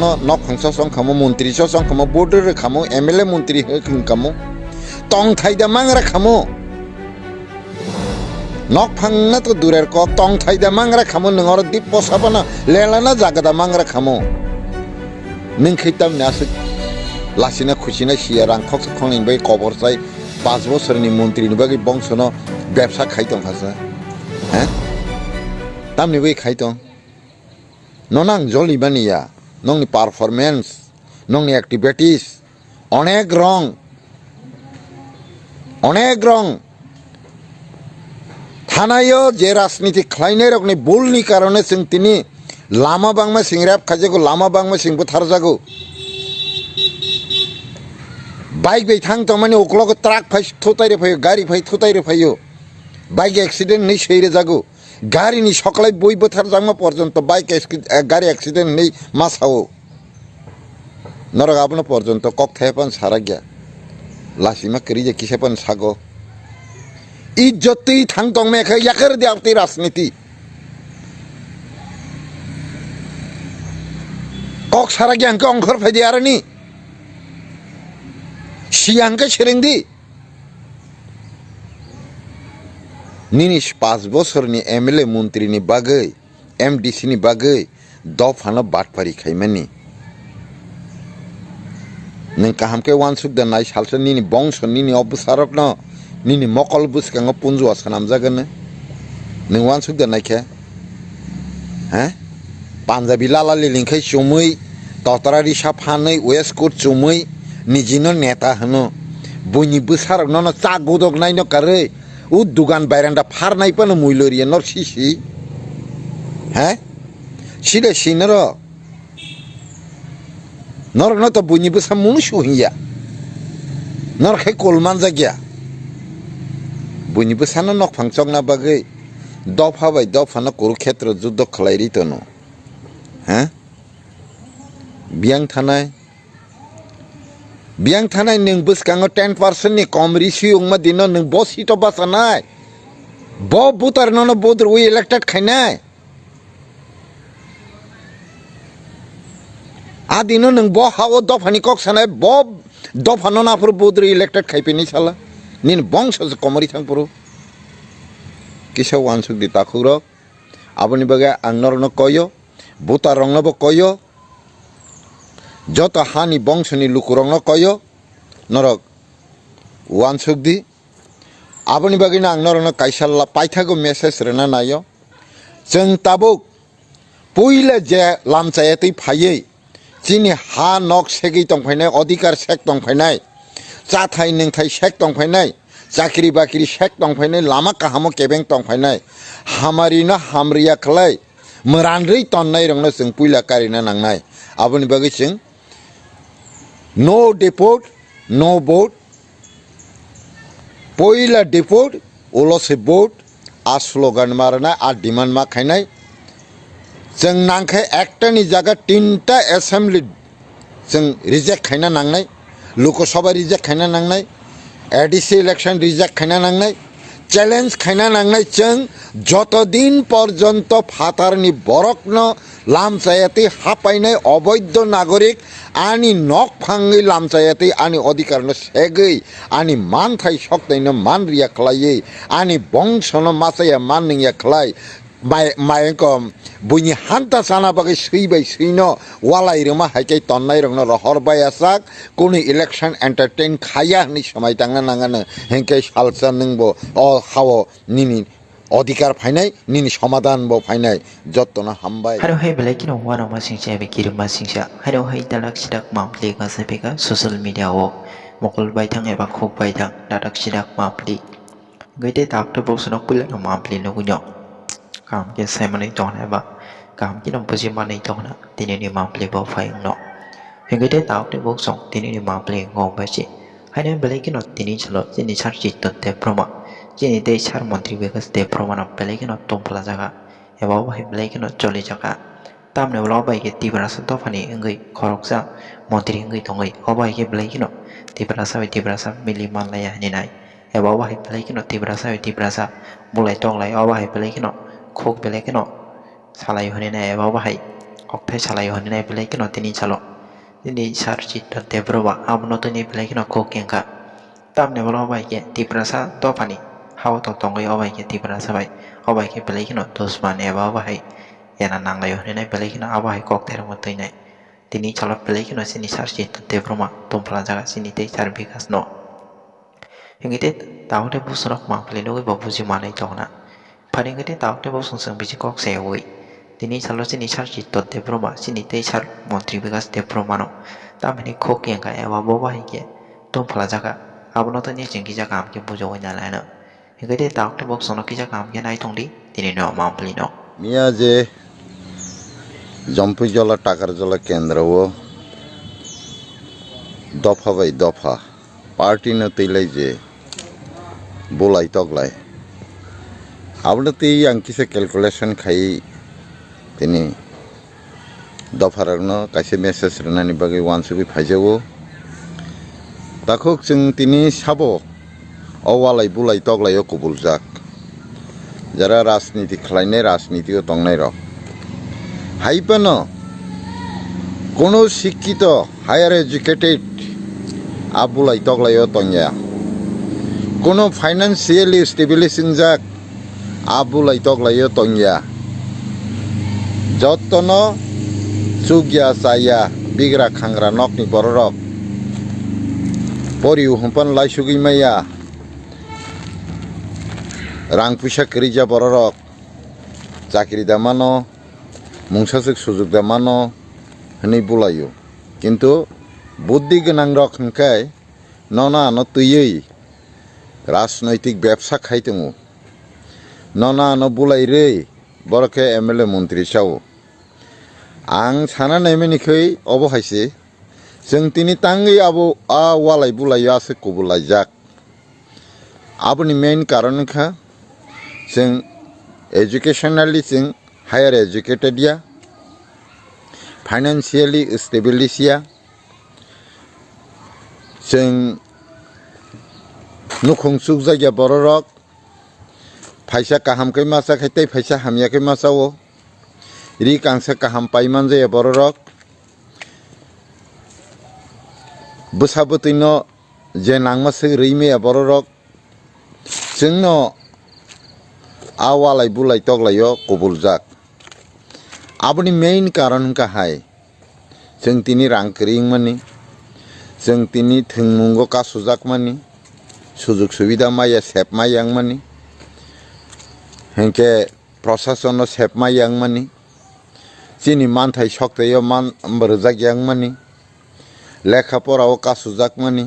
no nok phang so song khamo mantri so song khamo border re khamo MLA mantri he khamo tong thai da mangra khamo nok phang na to durer ko tong thai da mangra khamo nangor dip posabana lelana jagada mangra khamo ning khaitam nas lasina khushina siarang khok khongin bai kobor sai 5 বছরনি মন্ত্রী নিবাগি বংশনো ব্যবসা খাইতং হাসা হ্যাঁ তামনি bai খাইতং ননাং জলিবানিয়া নংনি performance নংনি activities অনেক রং থানায়ও যে রাজনীতি খাইনাই রকনি ভুলনি কারণে जों তিনি লামা বাংমা সিংরাব খাজাগো লামা বাংমা সিংবো থারজাগো बाइक बै थांग तो माने ओकलग ट्राक फाइ थोताइरे फायो गाड़ी फाइ थोताइरे फायो बाइक एक्सिडेंट नै सैरे जागो गाड़ी नि सकलाय बय बोथार जांमा पर्यन्त बाइक गाड़ी एक्सिडेंट नै मासाओ नरग आपन पर्यन्त कक थायपन सारा गया लासिमा करिजे किसेपन सागो इज्जतै थांग तंग मेखै याकर देवती राजनीति कक सारा गया अंक अंखर फाइदे आरनि siangke serengdi nini 5 bosor ni MLA mantri ni bagai MDC ni bagai dofano batpari khaimani neng kahamke wansuk da nai salsa nini bongso nini obusarap no nini mokol buskang punju asanam jagane neng wansuk da nai khe ha panjabi lalali lingkhai chumui totarari saphanai west coast chumui निजिनो नेता हनो बनि बसार ननो चा गोदक नाइनो करे उ दुकान बायरान्दा फार नाइपन मुइलोरिया नर सिसि हैं सिले सिनर नर न तो बनि बसा मुनुसु हिया नर खे कोलमान जागिया बनि बसा न नक फांचक ना बागै दफा बाय दफा न कुरुक्षेत्र युद्ध खलाइरि तनो हैं बियां थानाय नों बसकाङो 10% नि कम रिसिउं मा दिनो नों बस हिट बासानाय ब बुतार ननो बोदर उ इलेक्टेड खायनाय आ दिनो नों ब हाव दफानि कक सानाय ब दफानो नाफोर बोदर इलेक्टेड खायपेनि साला निन बंश कमरि थांपुरो किसा वानसुक दि ताखुरो आबनि बगे आंनरनो कयो बुतार रंनबो कयो जत हानि बंशनि लुकुरंग कयो नरक वानसुक दि आबनि बागिना आं नरनो काइसाला पाइथागो मेसेज रेना नायो जों ताबुक पहिले जे लामचायतै फायै जिनि हा नक सेगै दंफायनाय अधिकार सेक दंफायनाय जाथाय नोंथाय सेक दंफायनाय चाकरि बाकरि सेक दंफायनाय लामा काहामो केबें दंफायनाय हामारिनो हामरिया खलाय मोरानरै तन्नाय रंनो जों पुइला कारिना नांनाय आबनि बागै जों no deport no vote poila deport ulose vote a slogan marna a demand ma khainai जों नांखाय एकटानि जागा 3टा assembly जों रिजेक्ट खायना नांनाय लोकसभा रिजेक्ट खायना नांनाय एडिसि इलेक्शन रिजेक्ट खायना नांनाय चैलेंज खायना नांनाय जों जतदिन पर्यन्त फातारनि बरकनो लामचायते हापायनाय अवैध नागरिक आनी नक फांगै लामचायते आनी अधिकारनो सेगै आनी मान थाय सक्तैनो मान रिया खलायै आनी बंशनो मासाया मान निया खलाय मायकम बुनि हान्ता साना बागै सैबाय सैनो वालाय रोमा हायकै तन्नाय रंनो रहरबाय आसाक कोनि इलेक्शन एंटरटेन खाया नि समय तांगा नांगानो हेंकै सालसा नंगबो अ हाव निनि अधिकार फाइनाय निनि समाधान बो फाइनाय जत्तना हामबाय हारो हाय बेलायकिनो वाना मासिंसा बे किरुमा सिंसा हारो हाय दालाक सिदाक मामप्ले गासेबेगा सोशल मीडिया ओ मकल बायथां एबा खक बायथां दादाक सिदाक मामप्ले गैते डाक्टर बक्सनक पुला मामप्ले नगुनो काम के साइमनै तोहनाबा काम किनो बुजि मानै तोहना दिनैनि मामप्ले बो फायनो हेगैते डाक्टर बक्सं दिनैनि मामप्ले गबासि हायनो बेलायकिनो दिनै चलो दिनै सारजि तते प्रमा जिनि दे सार मन्त्रि बेगस दे प्रमाण बेलायकिनो तंपला जागा एबा बाहाय बेलायकिनो चलि जागा तामने उलाव बायके तिब्रासा दफानि अंगै खरकजा मन्त्रि अंगै तंगै अबायके बेलायकिनो तिब्रासा मिलि मानलाया हनिनाय एबा बाहाय बेलायकिनो तिब्रासा बुलाय तंलाय अबाहाय बेलायकिनो खक बेलायकिनो सालाय हनिनाय एबा बाहाय okthai salai honai belai kino tini chalo tini sarjit debroba abono tini belai kino kokengka tamne bolo bai ke tiprasa topani hawa to tongai obai ke tiprasa bai obai ke belai kino dosman eba bai yana nangai honai belai kino abai kokter motai nai tini chalo belai kino sini sarjit debroma tumpla jaga sini tei sarbikas no hingite tawde busrok ma pelino bai babuji manai tongna paringite tawde busung sang biji kok sewoi tini chalo sini sarjit debroma sini tei sar montri bikas debroma no tamini kokengka eba bobai ke tumpla jaga abono to ni jengki jaga am ke bujo wina lana hingite tawde busung no ki jaga am ke nai tongdi tini no ma pelino মিয়া যে জম্পি জলা টাকার জলা কেন্দ্র ও দফা by দফা party না তৈলাই যে বলাই তগলাই আপনার তো এই আংকিসে ক্যালকুলেশন খাই তিনি দফারানো কাছে মেসেজ রানি বাকি ওয়ানসুবি ফাইজাবো তাকে जों তিনি সাবো অওয়ালাই বুলাই তগলাইও কবুল যাক যারা রাজনীতি খালাইনাय রাজনীতিও তংনাই রক হাইপানো কোনো শিক্ষিত হায়ার এডুকেটেড আবুলাই তগলাইও তংয়া কোনো ফাইনান্সিয়ালি স্টেবিলাইজিং যাক আবুলাই তগলাইও তংয়া যতন সুগিয়া চাইয়া বিগ্রা খাংরা নকনি বড় রক পরিউ হম্পান লাইসুগি মাইয়া রাং পয়সা করিজা বড় রক চাকরি দামানো মুংসাসিক সুযোগ দামানো হনি বুলাইও কিন্তু বুদ্ধি গোনাং রক হংকাই ননা ন তুইयै রাজনৈতিক ব্যবসা খাইতেমু ননা ন বুলাই রে বরকে এমএলএ মন্ত্রী চাও आं साना नायमानिखै अबहायसे जों तिनि तांगै आबो आ वालाय बुलायो आसे कबुलाय जाक आबोनि मेन कारणखा जों एजुकेशनाली जों हायर एजुकेटेड या फाइनान्सियली स्टेबलिश या जों नुखुंसुक जायगा बर रक फैसा काहामखै मासा खायतै फैसा हामियाखै मासावो रि कांसे काहाम पाइमान जाया बर रक बोसाबोतैनो जे नांमासै रैमेया बर रक जोंनो आवालाय बुलाय तगलायो कबुल जाक आबोनि मेन कारण काहाय जों तिनि रांकरिं मानि जों तिनि थोंमुंगो कासुजाक मानि सुजुग सुबिदा माया सेप मायां मानि हेंके प्रशासन सेप मायां मानि जिनि मानथाय सक्तयो मान बरजाक यां मानि लेखा पराव कासुजाक मानि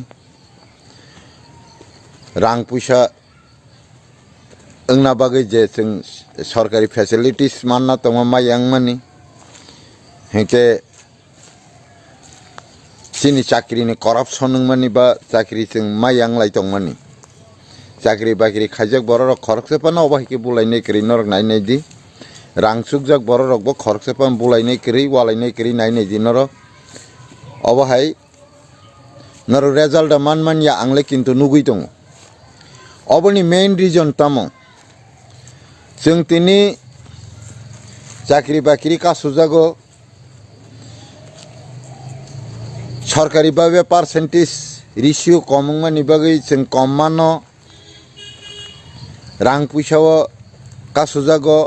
रां पैसा ओंना बागै जे जों सरकारि फेसिलिटिस मानना दङ मायां मानि हेंके जिनि चाकरिनि करापसन मानि बा चाकरि जों मायां लाय दं मानि चाकरि बाकरि खायजाक बर रक खरकसेपाना अबाहिके बुलायनाय करि नरक नायनाय दि रांसुक जाक बर रकबो खरकसेपान बुलायनाय करि वालायनाय करि नायनाय दि नर अबाहाय नर रेजाल्ट मान मानिया आंले किन्तु नुगै दङ अबनि मेन रिजन तामो जों तिनि चाकरि बाकरि कासुजागो सरकारि भाबे पार्सेन्टेज रेशियो कमंगमानि बागै जों कम मानो रां पैसाव कासुजागो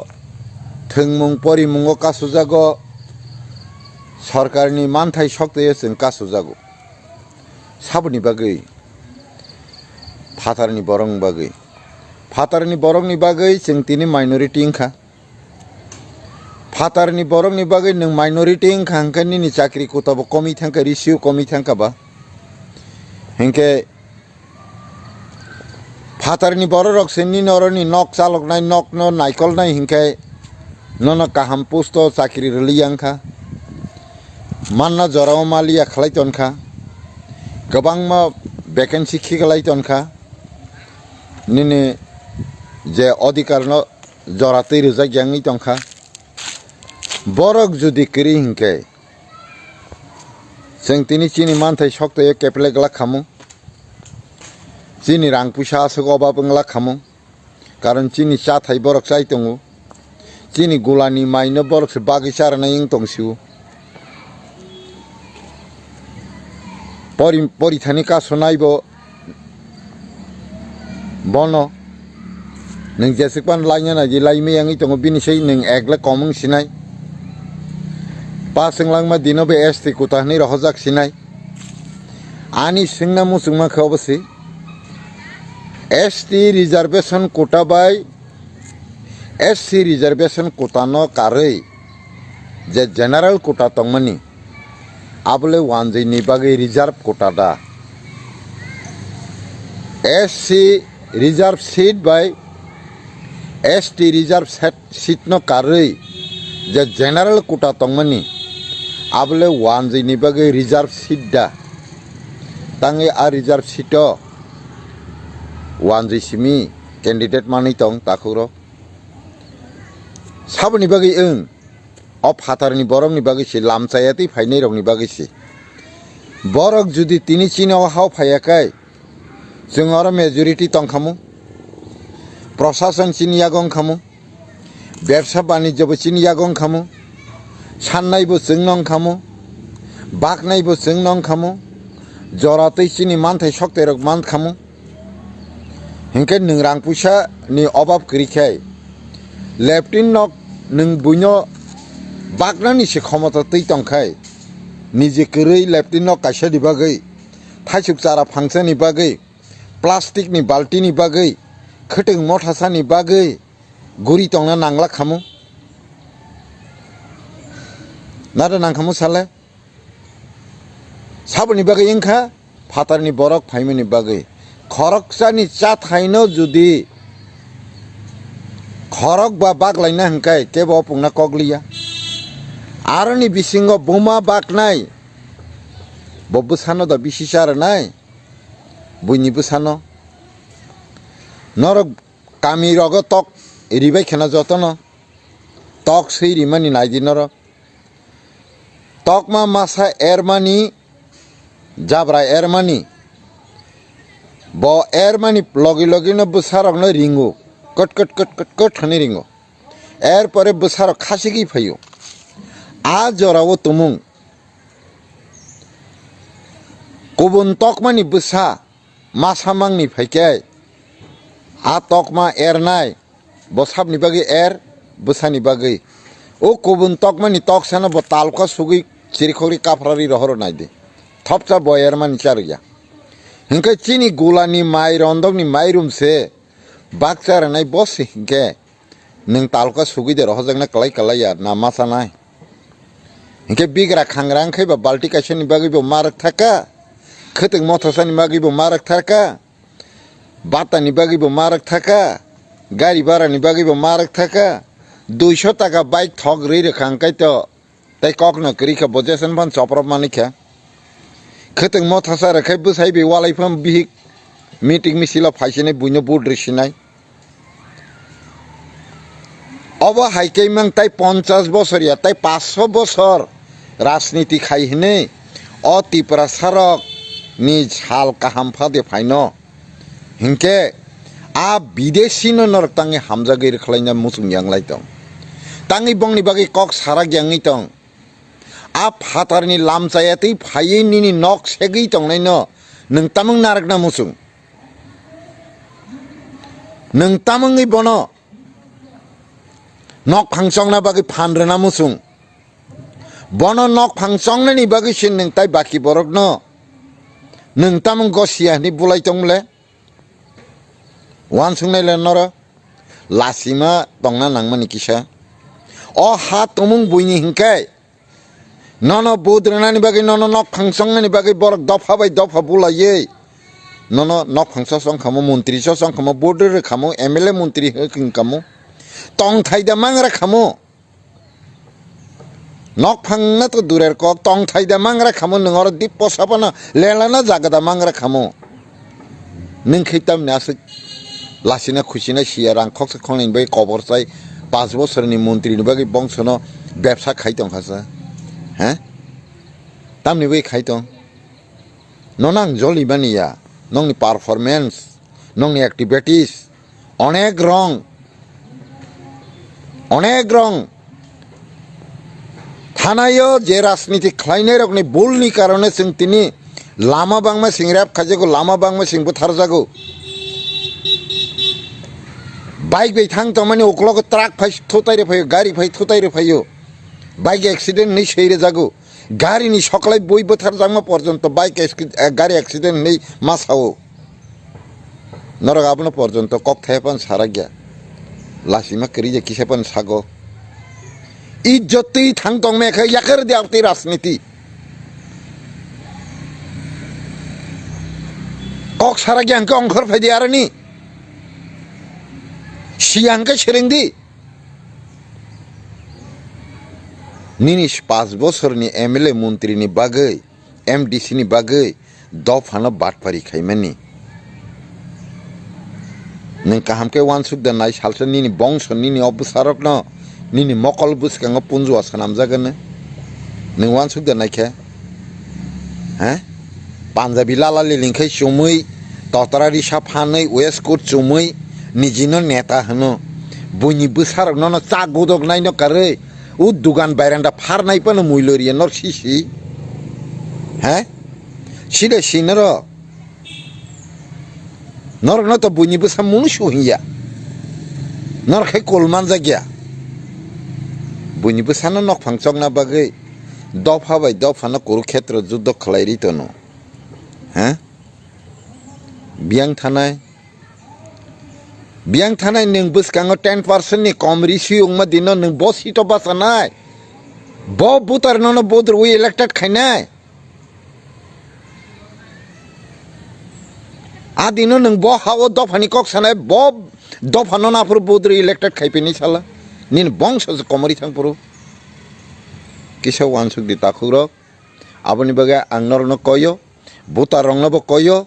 थोंमुं परिमुंगो कासुजागो सरकारनि मानथाय सक्तयो जों कासुजागो साबनि बागै फाथारनि बरंनि बागै जों तिनि माइनरिटी इंखा फाथारनि बरंनि बागै नों माइनरिटी इंखा हंखानि चाकरि कोताबो कमी थांखा रेशियो कमी थांखाबा हेंके फाथारनि बर रकसेनि नरनि नक चालकनाय नक न नायकलनाय हिंखाय नन काहाम पोस्ट चाकरि रलियांखा मानना जराव मालिया खालायतनखा गोबां मा वैकेंसी खिगलायतनखा निने जे अधिकार न जरा तैरोजा ग्यांगै तंखा बरक जुदि करि हिंखे जों तिनि चिनि मानथाय सक्तयो केपलेगला खामु चिनि रां पैसा आसोग अभाब ओंला खामु कारण चिनि चाथाय बरक चाय दङ chini gulani maino borok se bagisar na ing tongsiu pori thani ka sonai bo bono neng jesikpan lainnya na ji laime yang i tongo bini sei neng ekla komeng sinai paseng lang ma dino be esti kutahni rohojak sinai ani singna musungma khobasi ST reservation quota by SC reservation quota no karei je general quota tongmani abule wanjai ni bagi reserve quota da SC reserve seat by ST reserve seat no karei je general quota tongmani abule wanjai ni bagi reserve seat da tangi a reserve seat o wanjai simi candidate mani tong takuro sabni bagi of hatarni borok ni bagi si lamchayati phainai rok ni bagi si borok judi tini chino hau phayakai जों आरो majority तंखामु प्रशासन चिनि यागं खामु व्यवसा बाणिज्य बो चिनि यागं खामु साननाय बो जों नं खामु बागनाय बो जों नं खामु जरातै चिनि मानथाय सकते रक मान खामु हिंके नों रां पैसा नि अभाब करिखाय लेफ्टिन नक नों बुइनो बागनानि से क्षमता तै तंखाय निजे करै लेफ्टिन नक कायसा दिबागै थाइसुक जारा फांसनि बागै प्लास्टिक नि बाल्टी नि बागै खटों मथासा नि बागै गुरि तंना नांला खामु नादा नांखामु साले साबनि बागै इंखा फातारनि बरक फाइमनि बागै खरकसानि चा थाइनो जुदि खरक बा बागलायना हंखाय केबो पुंना कगलिया आरनि बिसिंगो बोमा बागनाय बब्बो सानो दा बिसिसार नाय बुइनिबो सानो नरक कामी रग तक रिबाय खेना जतन तक सैरि मानि नायदि नरक तकमा मासा एरमानि जाब्रा एरमानि ब एरमानि लगे लगे न बुसारक न Ringo cut cut cut cut cut हने रिंगो एर परे बुसारक खासिगि फैयो आ जरावो तुमुं गुबुन तकमानि बुसा मासामांनि फैखाय आ तकमा एरनाय बसाबनि बागै एर बुसानि बागै ओ गुबुन तकमानि तकसाना ब तालका सुगै चिरिखरि काफ्रारि रहर नायदे थपसा ब एरमानि चारिया हिंके चिनि गुलानि माइ रंदकनि माइरुमसे बागचारनाय बस हिंके नों तालका सुगै दे रहजंना कलाय कलाया ना मासानाय हिंके बिग्रा खांग्रांखै बा बाल्टी काइसनि बागै ब मारक थाका खतों मथसानि बागै ब मारक थाका बातानि बागै ब मारक थाका गाड़ी भाड़ानि बागै ब मारक थाका 200 टाका बाइक थक रै रखांखाय तो तै कखनो करिखा बजेसन फान चप्रब मानिखा खतों मथसा रखाय बुसाय बे वालायफाम बिहिक मीटिंग मिसिला फाइसिनाय बुइनो बुद्रिसिनाय अब हाइकै मां तै 50 बছर या तै 500 बছर राजनीति खाइहने अ तिप्रासारक नि साल काहाम फादे फाइनो हिंके आ विदेशी नरक तांगे हामजा गैर खलायना मुसुं यांगलाय दं तांगे बंगनि बागै कक साराग यांगै दं आ फातारनि लामचायातै फायैनि नक सेगै दंनाय न नों तामं नारकना मुसुं नों तामंगै बनो नक फांसंना बागै फानरना मुसुं बनो नक फांसंनानि बागै सिन नों ताय बाखि बरक न नों तामं गसियानि बुलाय दंले वान सुंनायले नर लासिमा दंना नांमानि किसा अ हा तमुं बुइनि हिंखाय नन बुद्रनानि बागै नन नक फांसंनानि बागै बरक दफा बाय दफा बुलायै नन नक फांसा संखामो मन्त्रि संखामो बोर्डर खामो एमएलए मन्त्रि हकिं खामो तंग थाइदा मांगरा खामो नक फांना तो दुरेर कक तंग थाइदा मांगरा खामो नोंगर दिप पसापाना लेलाना जागदा मांगरा खामो नों खैताम नासो लासिना खुसिना सिया रां खक्स खंनायनि बागै खबर चाय 5 बोसोरनि मन्त्रिनि बागै बंसनो व्यवसा खायदं खासा हा तामनि बागै खायदं ननां जलिबानिया नंनि पारफरमेंस नंनि एक्टिविटीज अनेक रं অনেক রং থানায়ও যে রাজনীতি খাইনাय রকনি बोलनि কারণে जों তিনি लामा बांमा सिं रैप खाजागो लामा बांमा सिं बुथारजागो बाइक बै थां तमानि ओक्लग ट्राक फाइ थोताइरे फायो गारि फाइ थोताइरे फायो बाइक एक्सिडेंट नै सैरे जागो गारिनि सकलाय बय बुथारजांमा पर्यन्त बाइक गारि एक्सिडेंट नै मासावो नरक आपनो पर्यन्त कक थायपान सारा गया लासिमा करिजे किसेपान सागो इज्जतै थां तंमेखै याकर दियावति राजनीति कक सारा गयांके अंखर फायदि आरनि सियांके सेरेंदि निनि 5 बोसोरनि एमएलए मन्त्रिनि बागै एमडिसिनि बागै दफानो बाटपारि खायमानि नों काहामके वानसुक दानाय सालसो निनि बंश निनि अबसारकन निनि मकल बुसकांग पुनजुआ सानामजागोन नों वानसुक दानायखे हैं पान्जाबी लाला लिलिंखै चुमै ततरारि साफानै वेस्ट कोट चुमै निजिनो नेता हनो बुनि बुसारकन चा गोदक नायनो कारै उ दुगान बायरान्दा फारनायपन मुइलरिया नर सिसि हैं सिदे सिनर नरक न तो बुनि बुसा मुनुसु हिया नरखै कलमान जागिया बुनि बुसानो नक फांचकना बागै दफा बाय दफानो कुरुक्षेत्र युद्ध खलायरि तनो हैं बियांग थानाय नों बुसकांग 10% नि कम रिसिउंगमा दिनो नों बसितो बासानाय ब बुतारनो बोद्र उ इलेक्टेड खायनाय आ दिनो नों ब हाओ दफानि कक सानाय ब दफानो नाफोर बोद्र इलेक्टेड खायपेनि साला निन बंश कमरि थांपुरु किसा वानसुक दि ताखुरो आबनि बगे आंनरनो कयो बुतार रंनबो कयो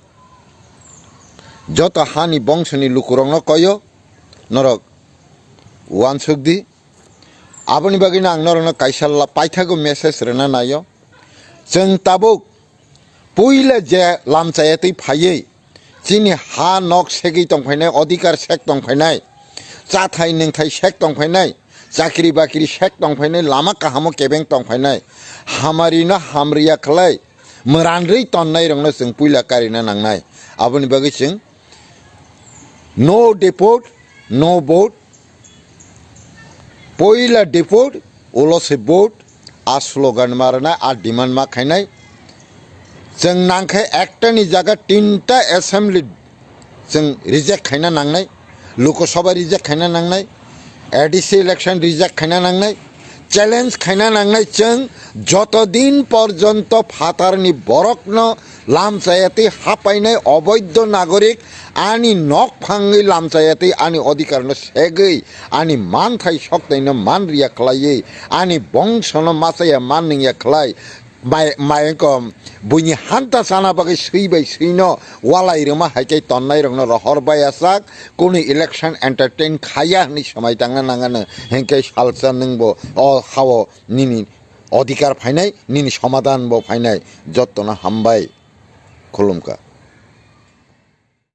जत हानि बंशनि लुकुरंनो कयो नरक वानसुक दि आबनि बगिना आंनरनो काइसाला पाइथागो मेसेज रेना नायो जों ताबुक पहिले जे लामचायतै फायै जिनि हा नक सेगै दंफायनाय अधिकार सेक दंफायनाय जाथाय नोंथाय सेक दंफायनाय चाकरी बाकरी सेक दंफायनाय लामा काहामो केबें दंफायनाय हामारिनो हामरिया खलाय मोरानरै तन्नाय रंनो जों पुइला कारिना नांनाय आबनि बगै जों नो डिपोट नो वोट पहिला डिपोट उलसे वोट आ स्लोगान मारना आ डिमांड मा खायनाय जों नांखै एकटानि जागा 3टा एसेम्बली जों रिजेक्ट खायना नांनाय लोकसभा रिजेक्ट खायना नांनाय एडिसि इलेक्शन रिजेक्ट खायना नांनाय चैलेंज खायना नांनाय जों जतदिन पर्यन्त फातारनि बरकनो लामचायतै हापायनाय अवैध नागरिक आनि नक फाङै लामचायतै आनि अधिकारनो सेगै आनि मानथाय सक्तैनो मान रिया खलायै आनि बंशनो मासाया मान निया खलाय मायकम बुनि हान्ता साना बागै सैबाय सैनो वालाय रोमा हायकै तन्नाय रंनो रहरबाय आसाक कोनि इलेक्शन एंटरटेन खाया नि समय तांना नांगानो हेंकै सालसा नंबो अ हावो निनि अधिकार फायनाय निनि समाधान बो फायनाय जत्तना हामबाय खुलुमका।